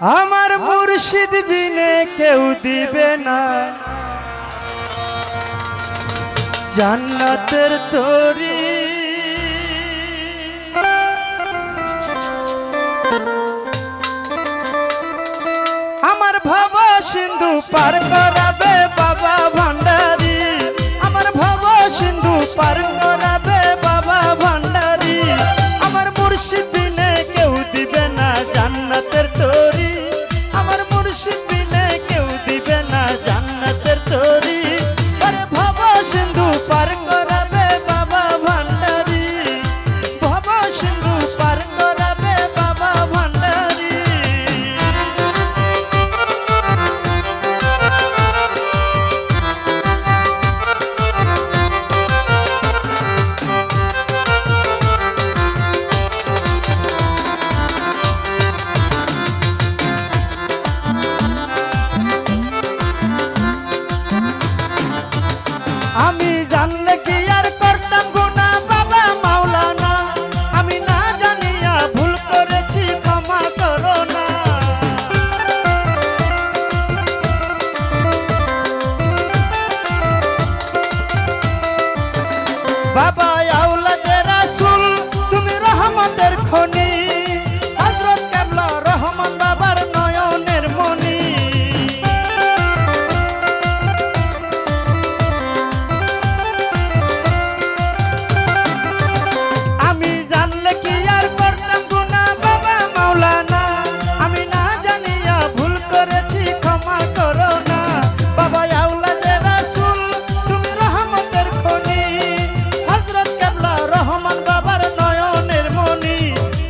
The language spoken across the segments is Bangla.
আমার মুর্শিদ বিনে কেউ দিবে না জান্নাতের তরি। আমার ভব সিন্ধু পার করাবে বাবা ভান্ডারি, আমার ভব সিন্ধু পার করাবে বাবা ভান্ডারি। আমার মুর্শিদ বিনে কেউ দিবে না জান্নাতের তরি, আমার মুর্শিদ বিনে কেউ দিবে না জান্নাতের তরি। আরে ভব সিন্ধু পার করাবে বাবা ভান্ডারি, ভব সিন্ধু পার করাবে বাবা ভান্ডারি। আমি জানলে কি আর করতাম গুনাহ বাবা মাওলানা, আমি না জানিয়া ভুল করেছি ক্ষমা করো না। বাবা আওলাদে রাসূল তুমি রহমতের খনি, হযরত কেবলা রহমান বাবার নয়নের মনি। আমি জানলে কি আর করতাম গুনাহ বাবা মাওলানা, আমি না জানিয়া ভুল করেছি ক্ষমা করো না। বাবা আওলাদে রাসূল তুমি রহমতের খনি, হযরত কেবলা রহমান বাবার নয়নের মনি।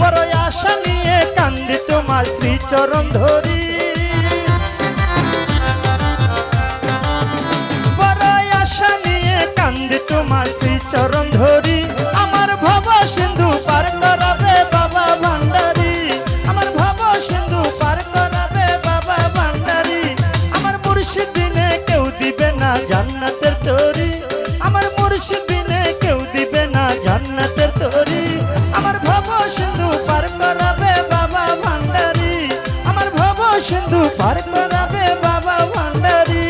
বড় আশা নিয়ে কান্দি তোমার শ্রীচরণ ধরি, বড় আশা নিয়ে কান্দি তোমার শ্রীচরণ ধরি। আমার ভব সিন্ধু পার করাবে বাবা ভান্ডারি, আমার ভব সিন্ধু পার করাবে বাবা ভান্ডারি। আমার মুর্শিদ বিনে কেউ দিবে না জান্নাতের তরি, আমার মুর্শিদ বিনে কেউ দিবে না জান্নাতের তরি। আমার ভব সিন্ধু পার করাবে বাবা ভান্ডারি, আমার ভব সিন্ধু পার করাবে বাবা ভান্ডারি।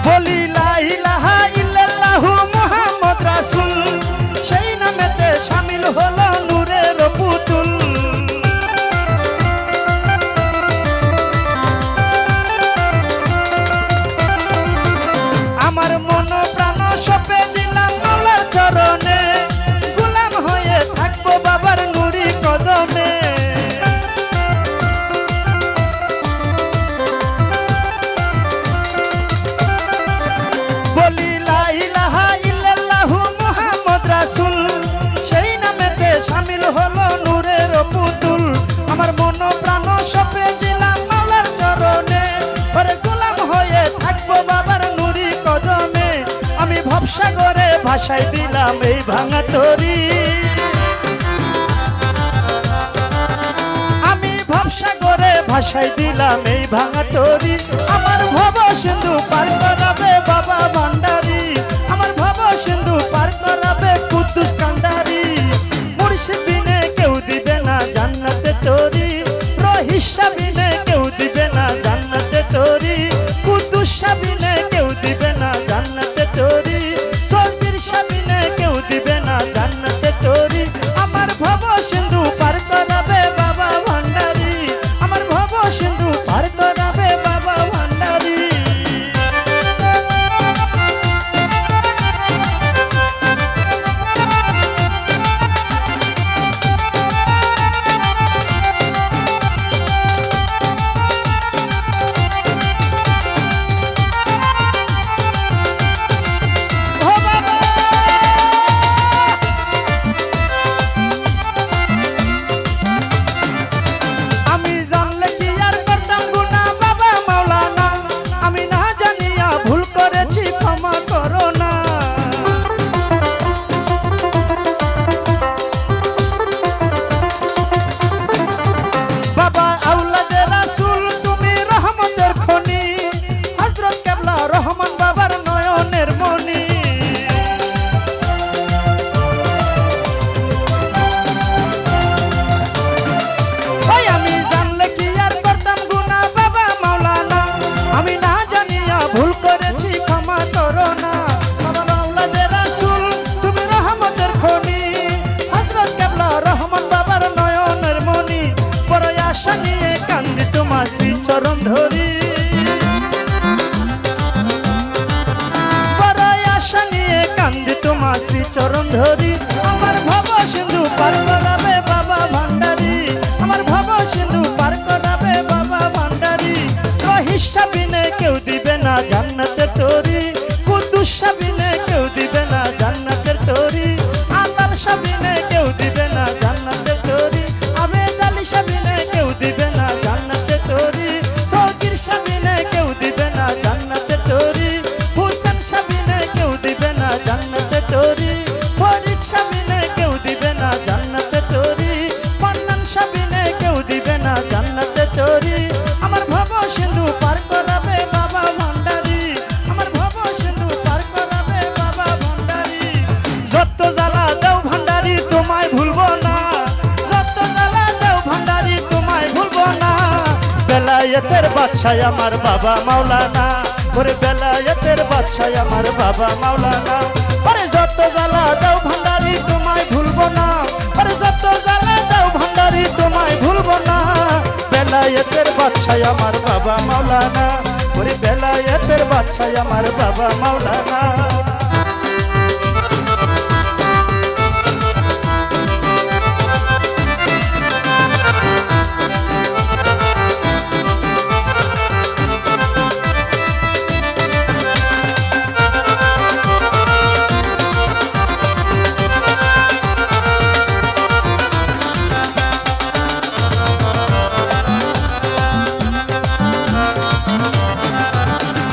বলি লা ইলাহা ইল্লাল্লাহু মুহাম্মদ রাসূল, সেই নামেতে শামিল হলো নূরের পুতুল। আমার মন প্রাণ সপে দিলাম আল্লাহর চরণে, গোলাম হয়ে থাকবো বাবার নুরি কদমে। বলি লা ইলাহা ইল্লাল্লাহু মুহাম্মদ রাসূল, সেই নামেতে শামিল হলো নূরের পুতুল। আমার মন প্রাণ সপে দিলাম মাওলার চরণে, ওরে গোলাম হয়ে থাকবো বাবার নুরি কদমে। আমি ভবসাগরে ভাসাই দিলাম এই ভাঙা তরি, আমি ভবসাগরে ভাসাই দিলাম এই ভাঙা তরি। আমার ভব সিন্ধু পার করাবে বাবা ভান্ডারি, আমার ভব সিন্ধু পার করাবে কুদ্দুস কান্ডারি। মুর্শিদ বিনে কেউ দিবে না জান্নাতে তরি, রহিসা বিনে কেউ দিবে না জান্নাতে তরি, কুদ্দুস বিনে কেউ দিবে না জান্নাতে তরি, সরদির বিনে কেউ দিবে না জান্নাতে তরি। আমার ভব সিন্ধু পার করাবে বাবা ভান্ডারি, আমার ভব সিন্ধু পার করাবে বাবা ভান্ডারি। চরণ ধরি বড় আশা নিয়ে কান্দি তোমার শ্রী চরণ ধরি আমার ভব সিন্ধু পার করাবে বাবা ভান্ডারী আমার ভব সিন্ধু পার করাবে বাবা ভান্ডারী রহিসা বিনে কেউ দিবে না জান্নাতের তরি কুদ্দুসা বিনে কেউ দিবে না জান্নাতের তরি আল্লাহর সাবিনে কেউ দিবে না জান্নাতের তরি আবেদ আলী সাবিনে কেউ দিবে না জান্নাতের তরি সৌকির সাবিনে কেউ দিবে না জান্নাতের তরি হুসেন সাবিনে কেউ দিবে না জান্নাতের তরি ফরিদ সাবিনে কেউ দিবে না জান্নাতের তরি মান্নান সাবিনে কেউ দিবে না জান্নাতের তরি আমার ভব সিন্ধু পার করাবে বাবা ভান্ডারী আমার ভব সিন্ধু পার করাবে বাবা ভান্ডারী যত জ্বালা দাও ভান্ডারী তোমায় ভুলবো না যত জ্বালা দাও ভান্ডারী তোমায় ভুলবো না বেলায়েতের বাদশাহ আমার বাবা মাওলানা ওরে বেলায়েতের বাদশাহ আমার বাবা মাওলানা ওরে যত জ্বালা দাও ভান্ডারী তোমায় ভুলবো না ওরে যত জ্বালা দাও ভান্ডারী তোমায় ভুলবো না বেলায়েতের বাদশাহ আমার বাবা মাওলানা ওরে বেলায়েতের বাদশাহ আমার বাবা মাওলানা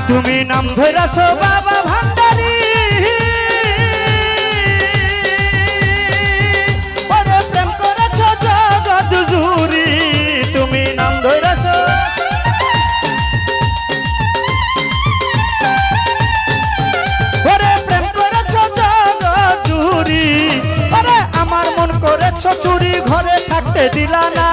তুমি নাম ধরেছো বাবা ভান্ডারী ওরে প্রেম করেছো জগৎ জুড়ি তুমি নাম ধরেছো ওরে প্রেম করেছো জগৎ জুড়ি ওরে আমার মন করেছো চুরি ঘরে থাকতে দিলা না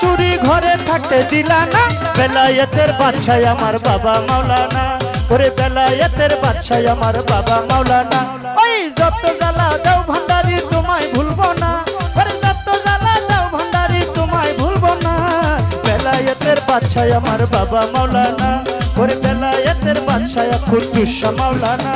চুরি ঘরে থাকতে দিলা না বেলায়েতের বাদশাহ আমার বাবা মাওলানা ওরে বেলায়েতের বাদশাহ আমার বাবা মাওলানা ওই যত জ্বালা দাও ভান্ডারী তোমায় ভুলবো না ওরে যত জ্বালা দাও ভান্ডারী তোমায় ভুলবো না বেলায়েতের বাদশাহ আমার বাবা মাওলানা ওরে বেলায়েতের বাদশাহ কুদ্দুস মাওলানা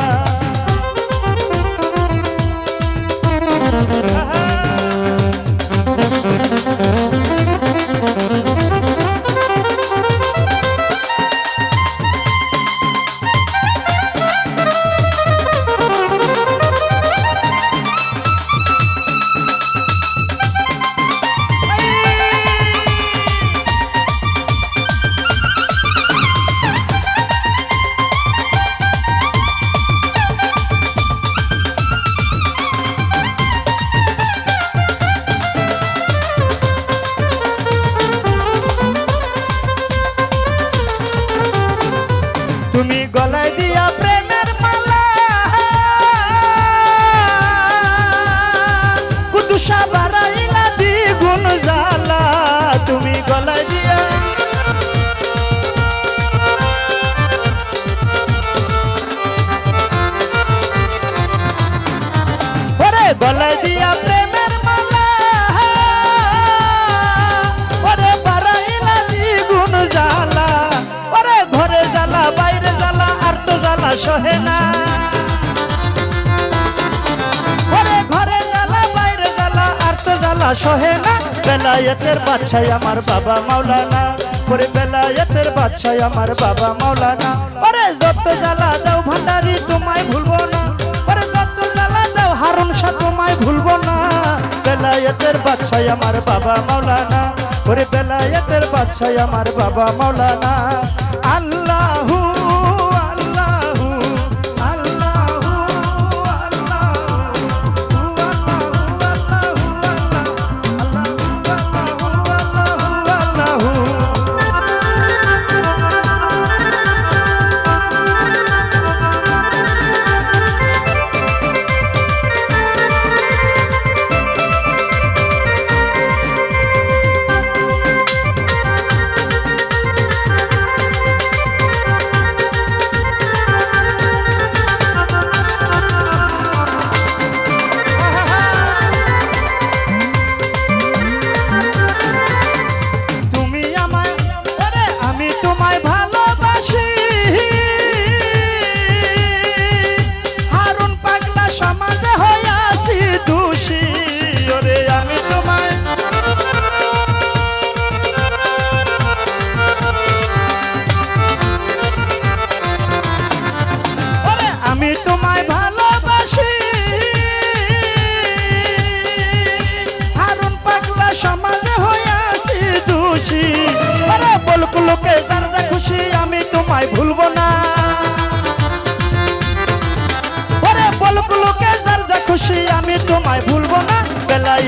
তুমি গলায় দিয়া প্রেমের মালা কুদ্দুসা বারাইলা দ্বিগুণ জ্বালা তুমি গলায় দিয়া ওরে গলায় দিয়া প্রেমের মালা ওরে বারাইলা দ্বিগুণ জ্বালা ওরে ঘরে জ্বালা বাইরে জ্বালা আর তো জ্বালা সহে না ওরে ঘরে জ্বালা বাইরে জ্বালা আর তো জ্বালা সহে না বেলায়েতের বাদশাহ আমার বাবা মাওলানা ওরে বেলায়েতের বাদশাহ আমার বাবা মাওলানা ওরে যত জ্বালা দাও ভান্ডারী তোমায় ভুলবো না ওরে যত জ্বালা দাও হারুন শাহ তোমায় ভুলবো না বেলায়েতের বাদশাহ আমার বাবা মাওলানা ওরে বেলায়েতের বাদশাহ আমার বাবা মাওলানা আল্লাহু আল্লাহু আল্লাহু আল্লাহু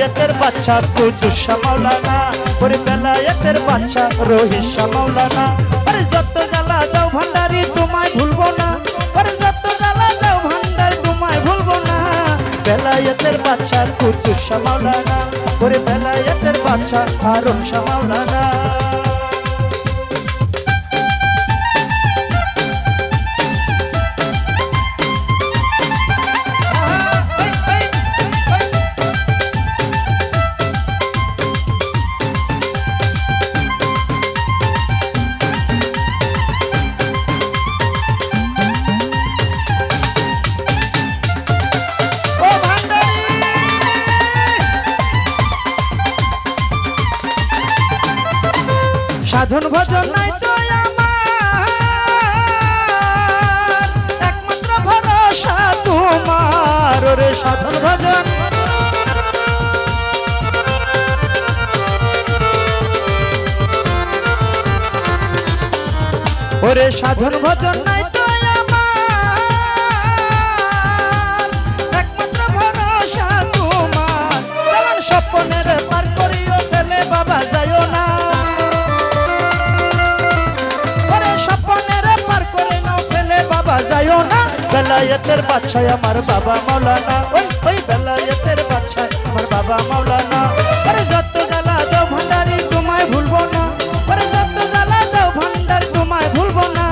বেলায়েতের বাচ্চা কুদ্দুস শাহ মাওলানা, ওরে বেলায়েতের বাচ্চা রহিস শাহ মাওলানা। আরে যত জ্বালা দাও ভান্ডারি তোমায় ভুলবো না, আরে যত জ্বালা দাও ভান্ডার তোমায় ভুলবো না। বেলায়েতের বাচ্চা কুদ্দুস শাহ মাওলানা, ওরে বেলায়েতের বাচ্চা হারুন শাহ মাওলানা। সাধন ভজন নাই তো আমার, একমাত্র ভরসা তোমার। ওরে সাধন ভজন, ওরে সাধন ভজন নাই তো আমার, একমাত্র ভরসা তোমার। তেমন স্বপ্নের পার করিও ফেলে বাবা যাইও না, যাইও না। বেলায়েতের বাদশা আমার বাবা মাওলানা, ওই ওই বেলায়েতের বাদশা আমার বাবা মাওলানা। আরে যত জ্বালা দাও ভান্ডারি তোমায় ভুলবো না, আরে যত জ্বালা দাও ভান্ডার তোমায় ভুলবো না।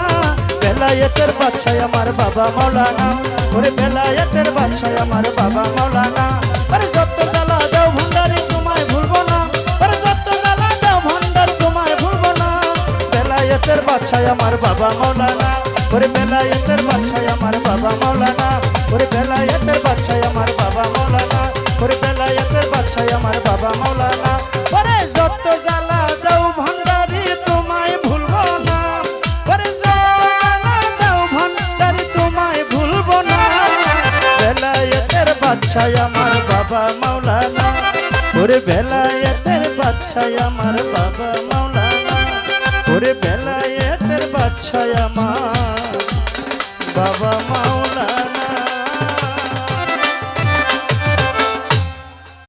বেলায়েতের বাদশা আমার বাবা মাওলানা, ওরে বেলায়েতের বাদশা আমার বাবা মাওলানা। আরে যত জ্বালা দাও ভান্ডারি তোমায় ভুলবো না, আরে যত জ্বালা দাও ভান্ডার তোমায় ভুলবো না। বেলায়েতের বাদশা আমার বাবা মাওলানা, ওরে বেলায়েতের বাদশা আমার বাবা মাওলানা, ওরে বেলায়েতের বাদশা আমার বাবা মাওলানা, ওরে বেলায়েতের বাদশা আমার বাবা মাওলানা। ওরে যত জ্বালা দাও ভান্ডারি তোমায় ভুলবো না, ওরে যত জ্বালা দাও ভান্ডারি তোমায় ভুলবো না। বেলায়েতের বাদশা আমার বাবা মাওলানা, ওরে বেলায়েতের বাদশা আমার বাবা মাওলানা, ওরে বেলায়েতের বাদশা আমার